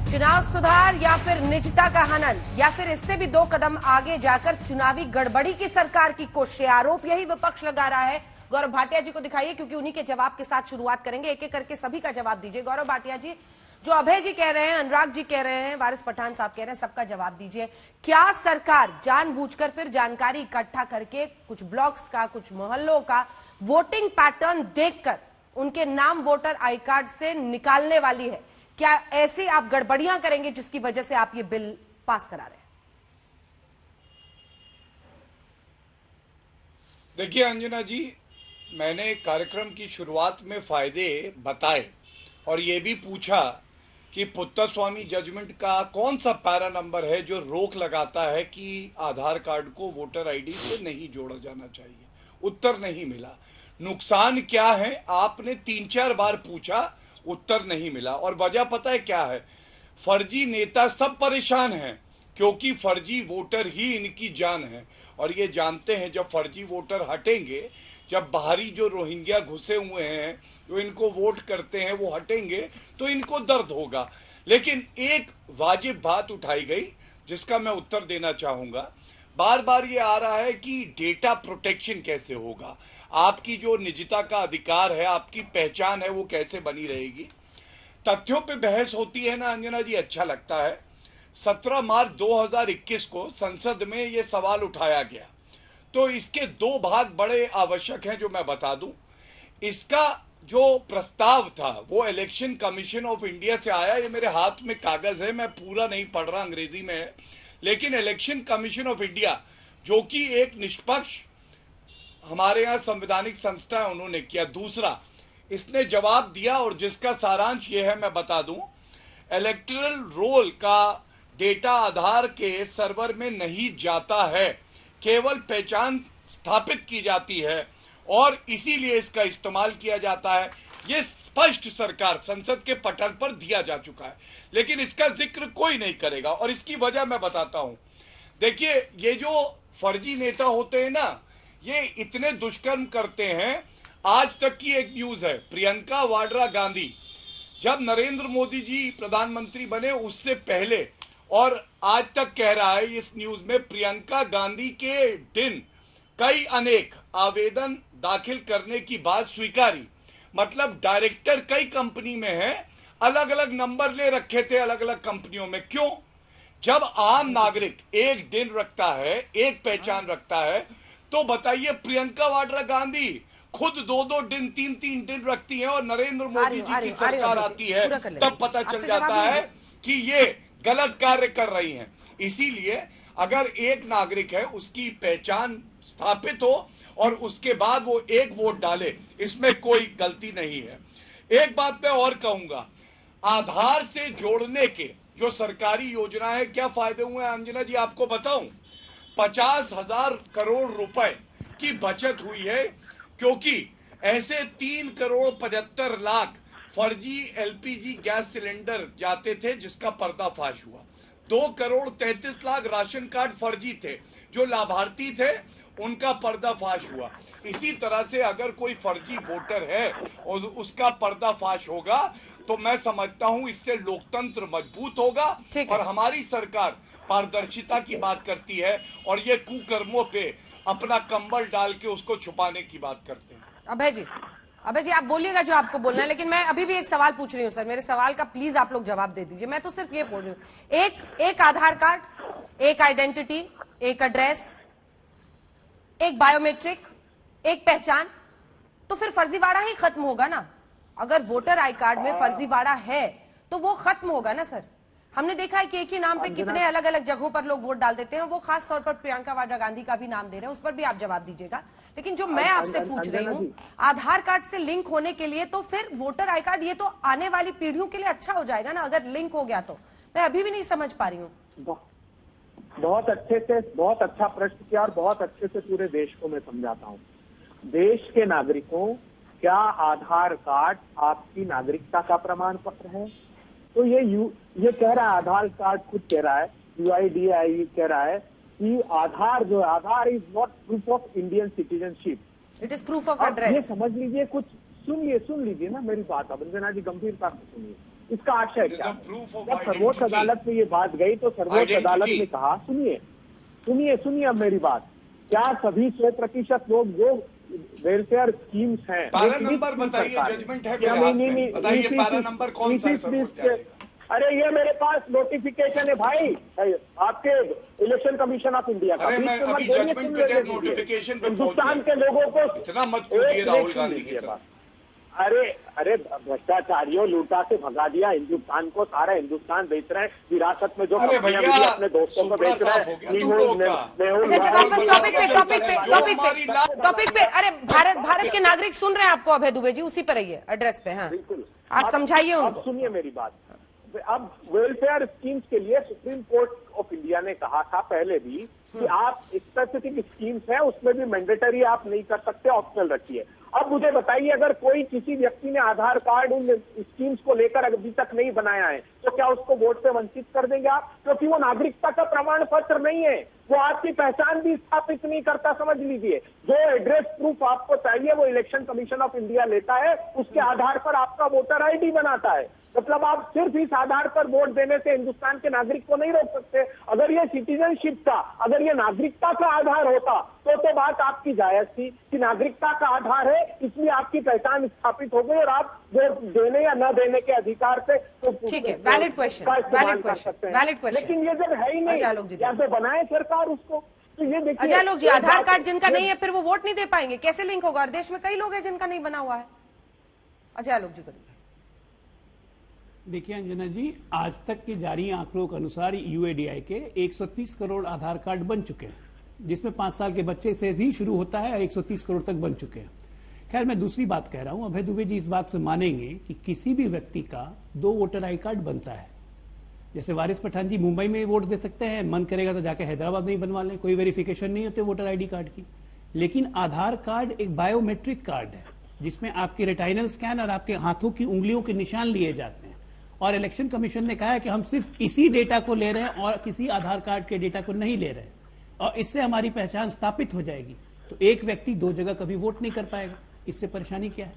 चुनाव सुधार या फिर निजता का हनन या फिर इससे भी दो कदम आगे जाकर चुनावी गड़बड़ी की सरकार की कोशिश। आरोप यही विपक्ष लगा रहा है। गौरव भाटिया जी को दिखाइए, क्योंकि उन्हीं के जवाब के साथ शुरुआत करेंगे। एक एक करके सभी का जवाब दीजिए। गौरव भाटिया जी, जो अभय जी कह रहे हैं, अनुराग जी कह रहे हैं, वारिस पठान साहब कह रहे हैं, सबका जवाब दीजिए। क्या सरकार जानबूझकर फिर जानकारी इकट्ठा करके कुछ ब्लॉक्स का, कुछ मोहल्लों का वोटिंग पैटर्न देखकर उनके नाम वोटर आई कार्ड से निकालने वाली है? क्या ऐसी आप गड़बड़ियां करेंगे जिसकी वजह से आप ये बिल पास करा रहे हैं? देखिए अंजना जी, मैंने कार्यक्रम की शुरुआत में फायदे बताए और ये भी पूछा कि पुत्तस्वामी जजमेंट का कौन सा पैरा नंबर है जो रोक लगाता है कि आधार कार्ड को वोटर आईडी से नहीं जोड़ा जाना चाहिए। उत्तर नहीं मिला। नुकसान क्या है आपने 3-4 बार पूछा, उत्तर नहीं मिला। और वजह पता है क्या है? फर्जी नेता सब परेशान हैं क्योंकि फर्जी वोटर ही इनकी जान है। और ये जानते हैं जब फर्जी वोटर हटेंगे, जब बाहरी जो रोहिंग्या घुसे हुए हैं जो इनको वोट करते हैं वो हटेंगे तो इनको दर्द होगा। लेकिन एक वाजिब बात उठाई गई जिसका मैं उत्तर देना चाहूंगा। बार बार ये आ रहा है कि डेटा प्रोटेक्शन कैसे होगा, आपकी जो निजता का अधिकार है, आपकी पहचान है, वो कैसे बनी रहेगी। तथ्यों पे बहस होती है ना अंजना जी, अच्छा लगता है। 17 मार्च 2021 को संसद में ये सवाल उठाया गया, तो इसके 2 भाग बड़े आवश्यक हैं जो मैं बता दूं। इसका जो प्रस्ताव था वो इलेक्शन कमीशन ऑफ इंडिया से आया। ये मेरे हाथ में कागज है, मैं पूरा नहीं पढ़ रहा, अंग्रेजी में है। लेकिन इलेक्शन कमीशन ऑफ इंडिया जो कि एक निष्पक्ष हमारे यहाँ संवैधानिक संस्था है, उन्होंने किया। दूसरा, इसने जवाब दिया और जिसका सारांश ये है, मैं बता दूं। इलेक्टोरल रोल का डेटा आधार के सर्वर में नहीं जाता है, केवल पहचान स्थापित की जाती है और इसीलिए इसका इस्तेमाल किया जाता है। ये स्पष्ट सरकार संसद के पटल पर दिया जा चुका है, लेकिन इसका जिक्र कोई नहीं करेगा। और इसकी वजह मैं बताता हूं। देखिए, ये जो फर्जी नेता होते हैं ना, ये इतने दुष्कर्म करते हैं। आज तक की एक न्यूज है, प्रियंका वाड्रा गांधी जब नरेंद्र मोदी जी प्रधानमंत्री बने उससे पहले और आज तक कह रहा है इस न्यूज में, प्रियंका गांधी के दिन कई अनेक आवेदन दाखिल करने की बात स्वीकारी। मतलब डायरेक्टर कई कंपनी में है, अलग अलग नंबर ले रखे थे अलग अलग कंपनियों में। क्यों? जब आम नागरिक एक दिन रखता है, एक पहचान रखता है, तो बताइए प्रियंका वाड्रा गांधी खुद 2-2 दिन 3-3 दिन रखती है और नरेंद्र मोदी जी की सरकार आती है तब पता चल जाता है कि ये गलत कार्य कर रही हैं। इसीलिए अगर एक नागरिक है, उसकी पहचान स्थापित हो और उसके बाद वो एक वोट डाले, इसमें कोई गलती नहीं है। एक बात मैं और कहूंगा, आधार से जोड़ने के जो सरकारी योजना है, क्या फायदे हुए हैं अंजना जी आपको बताऊं? 50,000 करोड़ रुपए की बचत हुई है, क्योंकि ऐसे 3 करोड़ 75 लाख फर्जी एलपीजी गैस सिलेंडर जाते थे जिसका पर्दाफाश हुआ। 2 करोड़ 33 लाख राशन कार्ड फर्जी थे, जो लाभार्थी थे उनका पर्दाफाश हुआ। इसी तरह से अगर कोई फर्जी वोटर है और उसका पर्दाफाश होगा तो मैं समझता हूं इससे लोकतंत्र मजबूत होगा। और हमारी सरकार पारदर्शिता की बात करती है और ये कुकर्मों पे अपना कंबल डाल के उसको छुपाने की बात करते हैं। अभय जी आप बोलिएगा जो आपको बोलना है, लेकिन मैं अभी भी एक सवाल पूछ रही हूँ सर। मेरे सवाल का प्लीज आप लोग जवाब दे दीजिए। मैं तो सिर्फ ये बोल रही हूँ, एक आधार कार्ड, एक आइडेंटिटी, एक एड्रेस, एक बायोमेट्रिक, एक पहचान, तो फिर फर्जीवाड़ा ही खत्म होगा ना। अगर वोटर आई कार्ड में फर्जीवाड़ा है तो वो खत्म होगा ना सर। हमने देखा है कि एक ही नाम पे कितने अलग अलग जगहों पर लोग वोट डाल देते हैं। वो खास तौर पर प्रियंका वाड्रा गांधी का भी नाम दे रहे हैं, उस पर भी आप जवाब दीजिएगा। लेकिन जो मैं आपसे पूछ रही हूँ, आधार कार्ड से लिंक होने के लिए तो फिर वोटर आई कार्ड, ये तो आने वाली पीढ़ियों के लिए अच्छा हो जाएगा ना अगर लिंक हो गया तो। मैं अभी भी नहीं समझ पा रही हूँ। बहुत अच्छे से, बहुत अच्छा प्रश्न किया और बहुत अच्छे से पूरे देश को मैं समझाता हूँ। देश के नागरिकों, क्या आधार कार्ड आपकी नागरिकता का प्रमाण पत्र है? तो ये कह रहा है, आधार कार्ड खुद कह रहा है, UIDAI कह रहा है कि Aadhaar is not proof of Indian citizenship, it is proof of address. ये समझ लीजिए, कुछ सुन लीजिए ना मेरी बात। अंजना जी गंभीरता से सुनिए। इसका आशय क्या है? proof of जब सर्वोच्च identity. अदालत में ये बात गई तो सर्वोच्च Identity. अदालत ने कहा, सुनिए अब मेरी बात, क्या सभी 100% लोग जो वेलफेयर स्कीम्स हैं, पैरा नंबर बताइए, जजमेंट है मेरे हाथ में, बताइए पैरा नंबर कौन सा है सर्वोच्च न्यायालय? अरे ये मेरे पास नोटिफिकेशन है भाई, आपके इलेक्शन कमिशन ऑफ इंडिया का। अरे मैं अभी जजमेंट पे जब नोटिफिकेशन पे हिंदुस्तान के लोगों को इतना मत कूदिए राहुल गांधी की तरह। अरे भ्रष्टाचारियों लूटा के भगा दिया हिंदुस्तान को, सारा हिंदुस्तान बेच रहे हैं, विरासत में जो अरे कंपनियां भैया, मिली अपने दोस्तों को बेच रहे हैं। अच्छा, वापस टॉपिक पे अरे भारत के नागरिक सुन रहे हैं आपको अभय दुबे जी, उसी पर रहिए, एड्रेस पे। हाँ, बिल्कुल, आप समझाइए उनको। अब सुनिए मेरी बात। अब वेलफेयर स्कीम्स के लिए सुप्रीम कोर्ट ऑफ इंडिया ने कहा था पहले भी कि आप स्पेसिफिक स्कीम्स हैं उसमें भी मैंडेटरी आप नहीं कर सकते, ऑप्शनल रखिए। अब मुझे बताइए, अगर कोई किसी व्यक्ति ने आधार कार्ड उन स्कीम्स को लेकर अभी तक नहीं बनाया है तो क्या उसको वोट से वंचित कर देंगे आप? क्योंकि वो नागरिकता का प्रमाण पत्र नहीं है, वो आपकी पहचान भी स्थापित नहीं करता। समझ लीजिए, जो एड्रेस प्रूफ आपको चाहिए वो इलेक्शन कमीशन ऑफ इंडिया लेता है, उसके आधार पर आपका वोटर आईडी बनाता है। मतलब आप सिर्फ इस आधार पर वोट देने से हिंदुस्तान के नागरिक को नहीं रोक सकते। अगर ये सिटीजनशिप का, अगर ये नागरिकता का आधार होता तो बात आपकी जायज थी कि नागरिकता का आधार है इसलिए आपकी पहचान स्थापित हो गई और आप वोट देने या न देने के अधिकार से तो ठीक है, वैलिड क्वेश्चन। लेकिन ये जब है ही नहीं, या तो बनाए सरकार उसको। तो ये देखिए, अजय आलोक जी, आधार कार्ड जिनका नहीं है फिर वो वोट नहीं दे पाएंगे, कैसे लिंक होगा? और देश में कई लोग हैं जिनका नहीं बना हुआ है। अजय आलोक जी करिए। देखिए अंजना जी, आज तक के जारी आंकड़ों के अनुसार यूएडीआई के 130 करोड़ आधार कार्ड बन चुके हैं, जिसमें 5 साल के बच्चे से भी शुरू होता है, 130 करोड़ तक बन चुके हैं। खैर, मैं दूसरी बात कह रहा हूं, अभय दुबे जी इस बात से मानेंगे कि किसी भी व्यक्ति का 2 वोटर आई कार्ड बनता है। जैसे वारिस पठान जी मुंबई में वोट दे सकते हैं, मन करेगा तो जाके हैदराबाद में ही बनवा लें, कोई वेरिफिकेशन नहीं होते वोटर आईडी कार्ड की। लेकिन आधार कार्ड एक बायोमेट्रिक कार्ड है जिसमें आपके रेटाइनल स्कैन और आपके हाथों की उंगलियों के निशान लिए जाते हैं। और इलेक्शन कमीशन ने कहा है कि हम सिर्फ इसी डेटा को ले रहे हैं और किसी आधार कार्ड के डेटा को नहीं ले रहे हैं, और इससे हमारी पहचान स्थापित हो जाएगी। तो एक व्यक्ति 2 जगह कभी वोट नहीं कर पाएगा, इससे परेशानी क्या है?